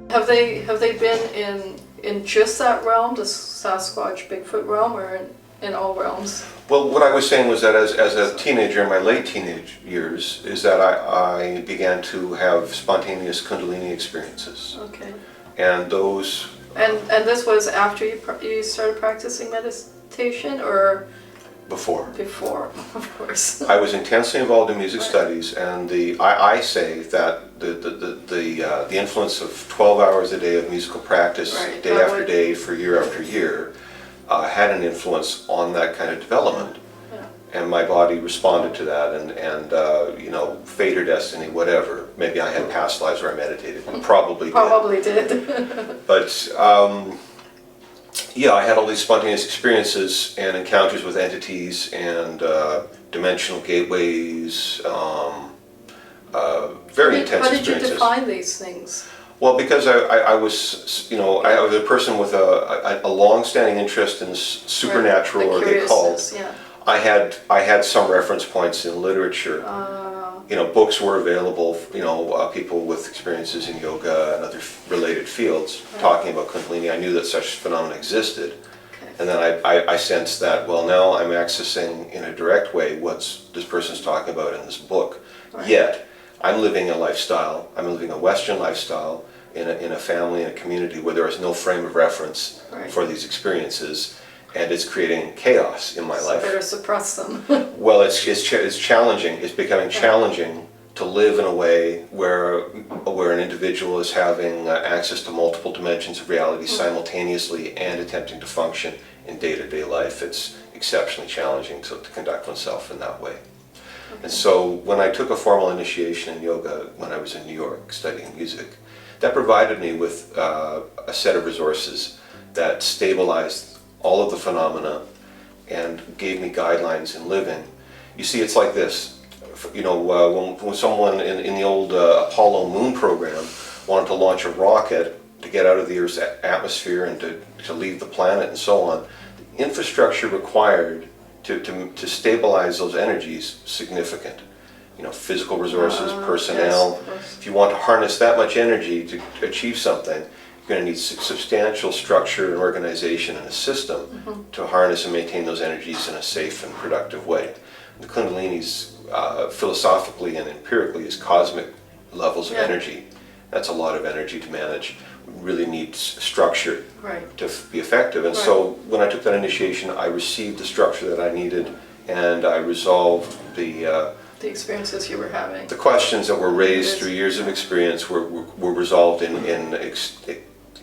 Have they been in just that realm, the Sasquatch, Bigfoot realm, or in all realms? Well, what I was saying was that as a teenager, in my late teenage years, is that I began to have spontaneous Kundalini experiences. Okay. And those... And this was after you started practicing meditation, or? Before. Before, of course. I was intensely involved in music studies, and I say that the influence of 12 hours a day of musical practice, day after day, for year after year, had an influence on that kind of development. Yeah. And my body responded to that, and you know, fate or destiny, whatever. Maybe I had past lives where I meditated. Probably did. But yeah, I had all these spontaneous experiences and encounters with entities and dimensional gateways, very intense experiences. How did you define these things? Well, because I was, you know, I was a person with a long-standing interest in supernatural, or the occult. Yeah. I had some reference points in literature. You know, books were available. You know, people with experiences in yoga and other related fields talking about Kundalini. I knew that such phenomena existed, and then I sensed that, well, now I'm accessing in a direct way what this person's talking about in this book. Yet I'm living a lifestyle. I'm living a Western lifestyle in a family, in a community where there is no frame of reference for these experiences. And it's creating chaos in my life. Better suppress them. Well, it's challenging. It's becoming challenging to live in a way where an individual is having access to multiple dimensions of reality simultaneously and attempting to function in day-to-day life. It's exceptionally challenging to conduct oneself in that way. And so when I took a formal initiation in yoga when I was in New York studying music, that provided me with a set of resources that stabilized all of the phenomena and gave me guidelines in living. You see, it's like this. You know, when someone in the old Apollo moon program wanted to launch a rocket to get out of the Earth's atmosphere and to leave the planet and so on, the infrastructure required to stabilize those energies significant. You know, physical resources, personnel. Yes, if you want to harness that much energy to achieve something, you're going to need substantial structure and organization and a system to harness and maintain those energies in a safe and productive way. The Kundalini's philosophically and empirically is cosmic levels of energy. That's a lot of energy to manage. We really need structure to be effective. And so when I took that initiation, I received the structure that I needed, and I resolved the experiences you were having. The questions that were raised through years of experience were resolved in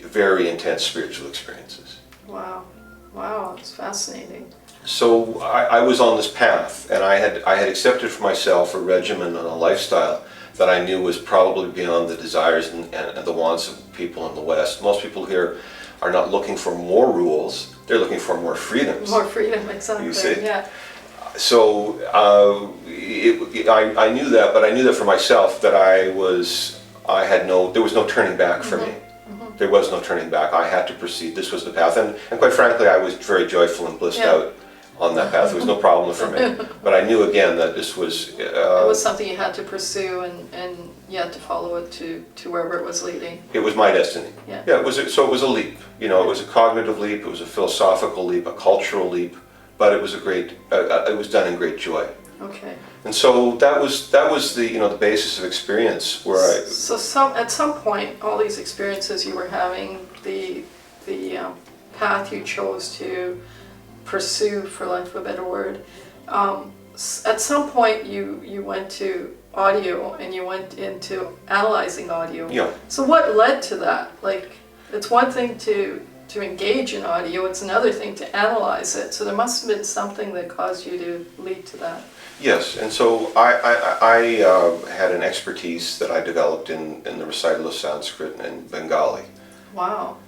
very intense spiritual experiences. Wow. Wow, it's fascinating. So I was on this path, and I had accepted for myself a regimen and a lifestyle that I knew was probably beyond the desires and the wants of people in the West. Most people here are not looking for more rules, they're looking for more freedoms. More freedom, exactly. You see? Yeah. So I knew that, but I knew that for myself that there was no turning back for me. There was no turning back. I had to proceed. This was the path. And quite frankly, I was very joyful and blissed out on that path. There was no problem for me. But I knew again that this was... it was something you had to pursue, and you had to follow it to wherever it was leading. It was my destiny. Yeah. It was a leap. You know, it was a cognitive leap, it was a philosophical leap, a cultural leap, but it was it was done in great joy. Okay. And so that was the the basis of experience where at some point, all these experiences you were having, the path you chose to pursue, for lack of a better word, at some point you went to audio and you went into analyzing audio. Yeah. So what led to that? Like, it's one thing to engage in audio, it's another thing to analyze it. So there must have been something that caused you to lead to that. Yes, and so I had an expertise that I developed in the recital of Sanskrit and Bengali. Wow.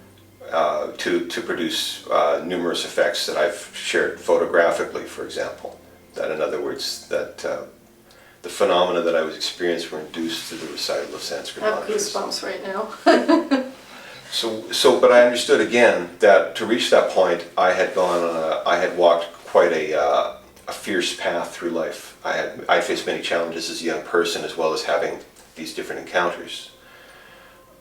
To produce numerous effects that I've shared photographically, for example. That, in other words, that the phenomena that I was experiencing were induced through the recital of Sanskrit mantras. I have goosebumps right now. But I understood again that to reach that point, I had walked quite a fierce path through life. I faced many challenges as a young person, as well as having these different encounters.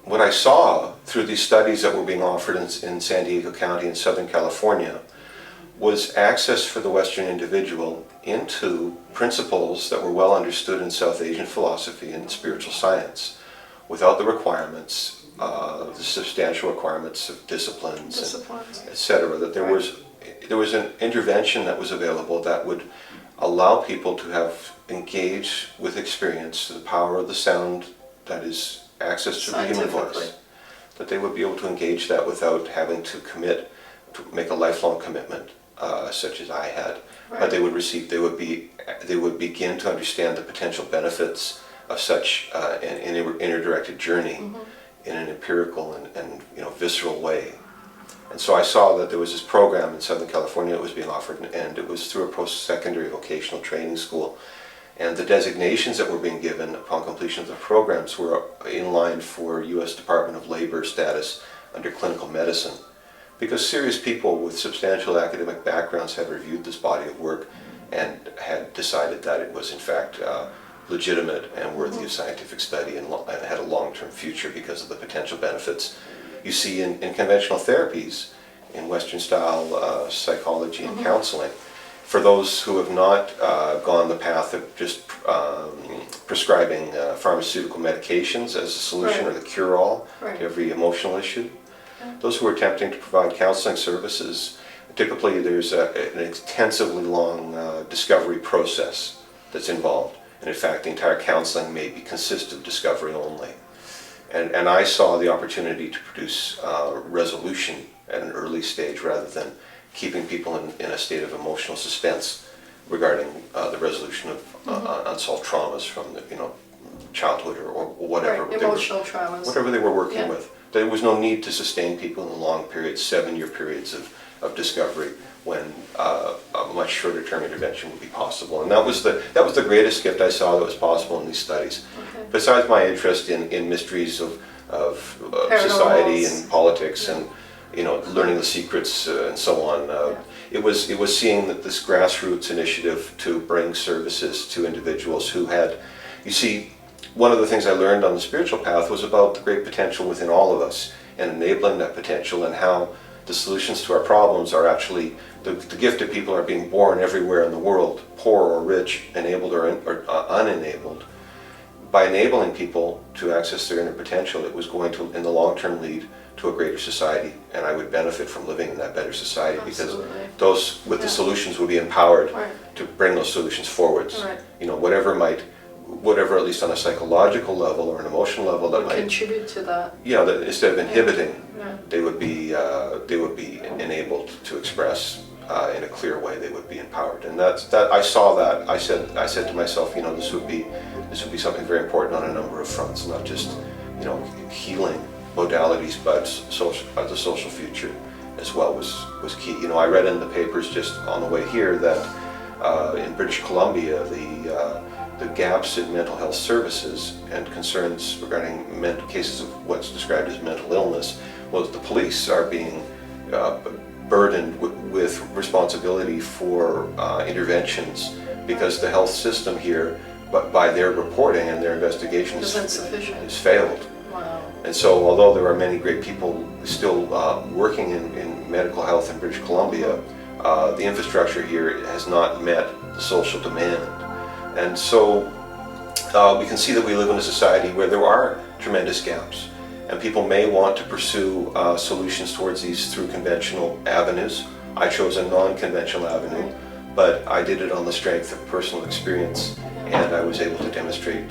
what I saw through these studies that were being offered in San Diego County in Southern California was access for the Western individual into principles that were well understood in South Asian philosophy and spiritual science, without the requirements, the substantial requirements of disciplines, etc. That there was an intervention that was available that would allow people to have engaged with experience the power of the sound, that is access to the human voice, that they would be able to engage that without having to commit, to make a lifelong commitment, such as I had. Right. But they would begin to understand the potential benefits of such an interdirected journey in an empirical and visceral way. And so I saw that there was this program in Southern California that was being offered, and it was through a post-secondary vocational training school. And the designations that were being given upon completion of the programs were in line for U.S. Department of Labor status under clinical medicine. Because serious people with substantial academic backgrounds had reviewed this body of work and had decided that it was in fact legitimate and worthy of scientific study and had a long-term future because of the potential benefits you see in conventional therapies, in Western-style psychology and counseling. For those who have not gone the path of just prescribing pharmaceutical medications as a solution or the cure-all to every emotional issue, those who are attempting to provide counseling services, typically there's an intensively long discovery process that's involved. And in fact, the entire counseling may consist of discovery only. And I saw the opportunity to produce resolution at an early stage rather than keeping people in a state of emotional suspense regarding the resolution of unsolved traumas from childhood or whatever. Emotional traumas. Whatever they were working with. There was no need to sustain people in the long periods, 7-year periods of discovery, when a much shorter term intervention would be possible. And that was the greatest gift I saw that was possible in these studies. Besides my interest in mysteries of society and politics and learning the secrets and so on, it was seeing that this grassroots initiative to bring services to individuals who had, you see, one of the things I learned on the spiritual path was about the great potential within all of us and enabling that potential, and how the solutions to our problems are actually, the gifted people are being born everywhere in the world, poor or rich, enabled or unenabled. By enabling people to access their inner potential, it was going to, in the long term, lead to a greater society, and I would benefit from living in that better society. Absolutely. Because those with the solutions would be empowered to bring those solutions forwards. Whatever, at least on a psychological level or an emotional level, that might contribute to that. Yeah, that instead of inhibiting, they would be enabled to express in a clear way. They would be empowered, and that I saw that. I said to myself, this would be something very important on a number of fronts, not just healing modalities, but the social future as well was key. I read in the papers just on the way here that in British Columbia the gaps in mental health services and concerns regarding cases of what's described as mental illness, well, the police are being burdened with responsibility for interventions because the health system here, but by their reporting and their investigations, is failed. Wow. And so, although there are many great people still working in medical health in British Columbia, the infrastructure here has not met the social demand. And so we can see that we live in a society where there are tremendous gaps, and people may want to pursue solutions towards these through conventional avenues. I chose a non-conventional avenue, but I did it on the strength of personal experience, and I was able to demonstrate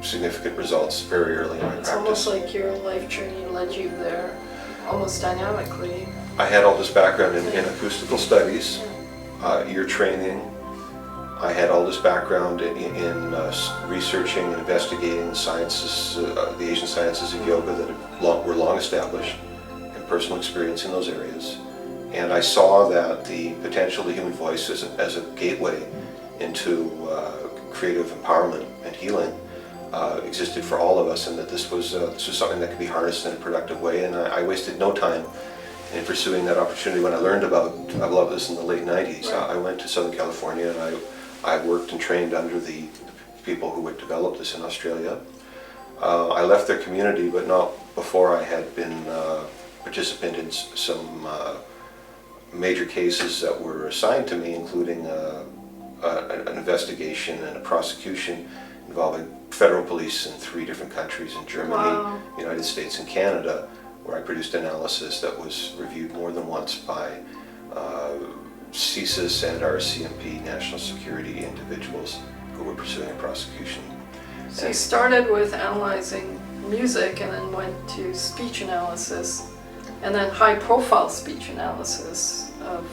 significant results very early in my practice. It's almost like your life journey led you there, almost dynamically. I had all this background in acoustical studies, ear training. I had all this background in researching and investigating the sciences, the Asian sciences of yoga that were long established, and personal experience in those areas. And I saw that the potential of the human voice as a gateway into creative empowerment and healing existed for all of us, and that this was something that could be harnessed in a productive way. And I wasted no time in pursuing that opportunity. When I learned about this in the late 90s, I went to Southern California, and I worked and trained under the people who had developed this in Australia. I left their community, but not before I had been participant in some major cases that were assigned to me, including an investigation and a prosecution involving federal police in 3 different countries, in Germany, Wow. United States, and Canada, where I produced analysis that was reviewed more than once by CSIS and RCMP national security individuals who were pursuing a prosecution. So you started with analyzing music and then went to speech analysis, and then high-profile speech analysis of,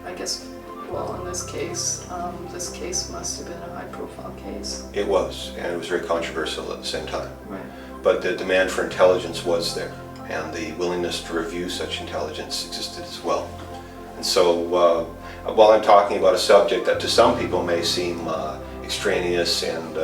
I guess, well, in this case must have been a high-profile case. It was, and it was very controversial at the same time. Right. But the demand for intelligence was there, and the willingness to review such intelligence existed as well. And so, while I'm talking about a subject that to some people may seem extraneous and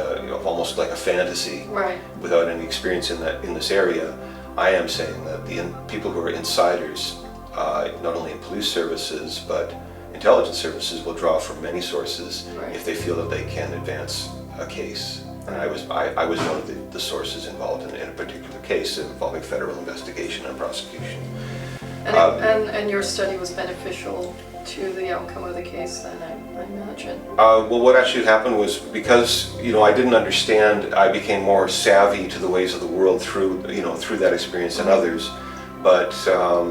almost like a fantasy, Right. without any experience in this area, I am saying that the people who are insiders, not only in police services but intelligence services, will draw from many sources Right. if they feel that they can advance a case. And I was one of the sources involved in a particular case involving federal investigation and prosecution. And your study was beneficial to the outcome of the case then, I imagine. Well, what actually happened was, because I didn't understand, I became more savvy to the ways of the world through that experience than others. But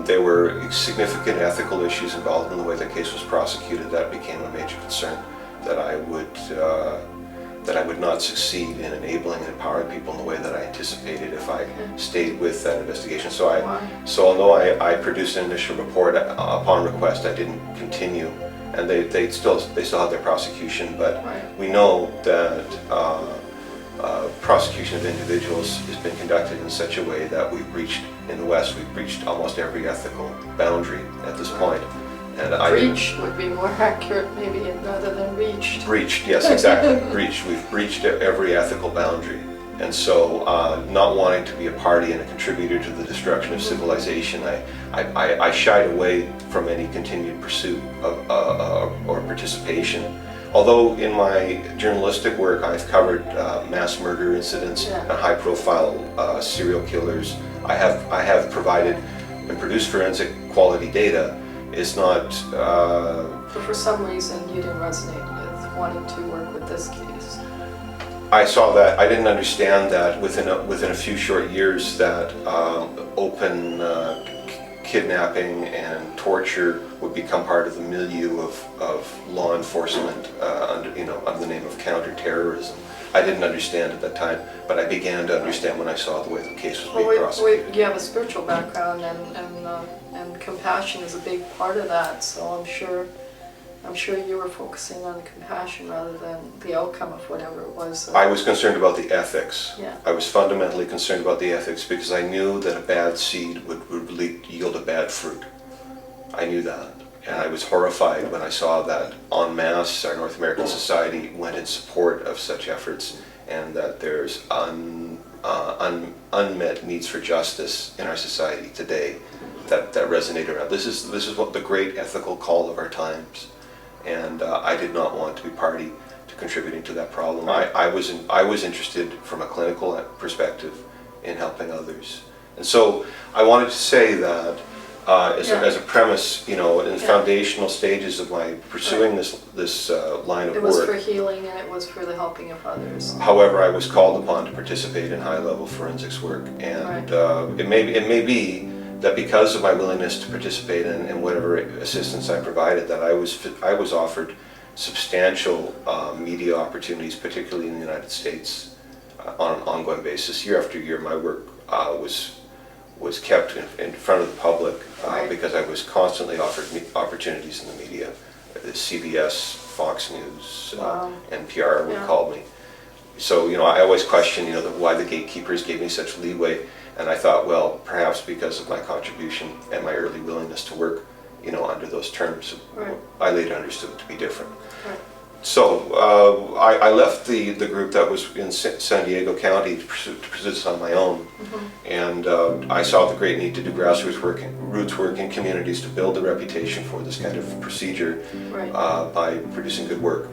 there were significant ethical issues involved in the way the case was prosecuted. That became a major concern, that I would not succeed in enabling and empowering people in the way that I anticipated if I stayed with that investigation. So although I produced an initial report upon request, I didn't continue, and they still had their prosecution. But we know that prosecution of individuals has been conducted in such a way that in the West, we've breached almost every ethical boundary at this point. And Breached would be more accurate, maybe, rather than reached. Breached, yes, exactly. Breached. We've breached every ethical boundary. And so, not wanting to be a party and a contributor to the destruction of civilization, I shied away from any continued pursuit or participation. Although in my journalistic work I've covered mass murder incidents and high-profile serial killers, I have provided and produced forensic quality data. It's not. But for some reason, you didn't resonate with wanting to work with this case. I saw that. I didn't understand that within a few short years that open kidnapping and torture would become part of the milieu of law enforcement under the name of counterterrorism. I didn't understand at that time, but I began to understand when I saw the way the case was being prosecuted. You have a spiritual background, and compassion is a big part of that. So I'm sure you were focusing on the compassion rather than the outcome of whatever it was. I was concerned about the ethics. Yeah. I was fundamentally concerned about the ethics because I knew that a bad seed would yield a bad fruit. I knew that. And I was horrified when I saw that en masse our North American society went in support of such efforts, and that there's unmet needs for justice in our society today that resonate around. This is what the great ethical call of our times, and I did not want to be party to contributing to that problem. I was interested from a clinical perspective in helping others, and so I wanted to say that. As a premise, in the foundational stages of my pursuing this line of work. It was for healing, and it was for the helping of others. However, I was called upon to participate in high-level forensics work, and it may be that because of my willingness to participate in whatever assistance I provided, that I was offered substantial media opportunities, particularly in the United States, on an ongoing basis. Year after year, my work was kept in front of the public because I was constantly offered opportunities in the media. CBS, Fox News, NPR would call me. So I always questioned why the gatekeepers gave me such leeway, and I thought, well, perhaps because of my contribution and my early willingness to work under those terms. I later understood it to be different. So I left the group that was in San Diego County to pursue this on my own, and I saw the great need to do grassroots work in communities to build the reputation for this kind of procedure by producing good work.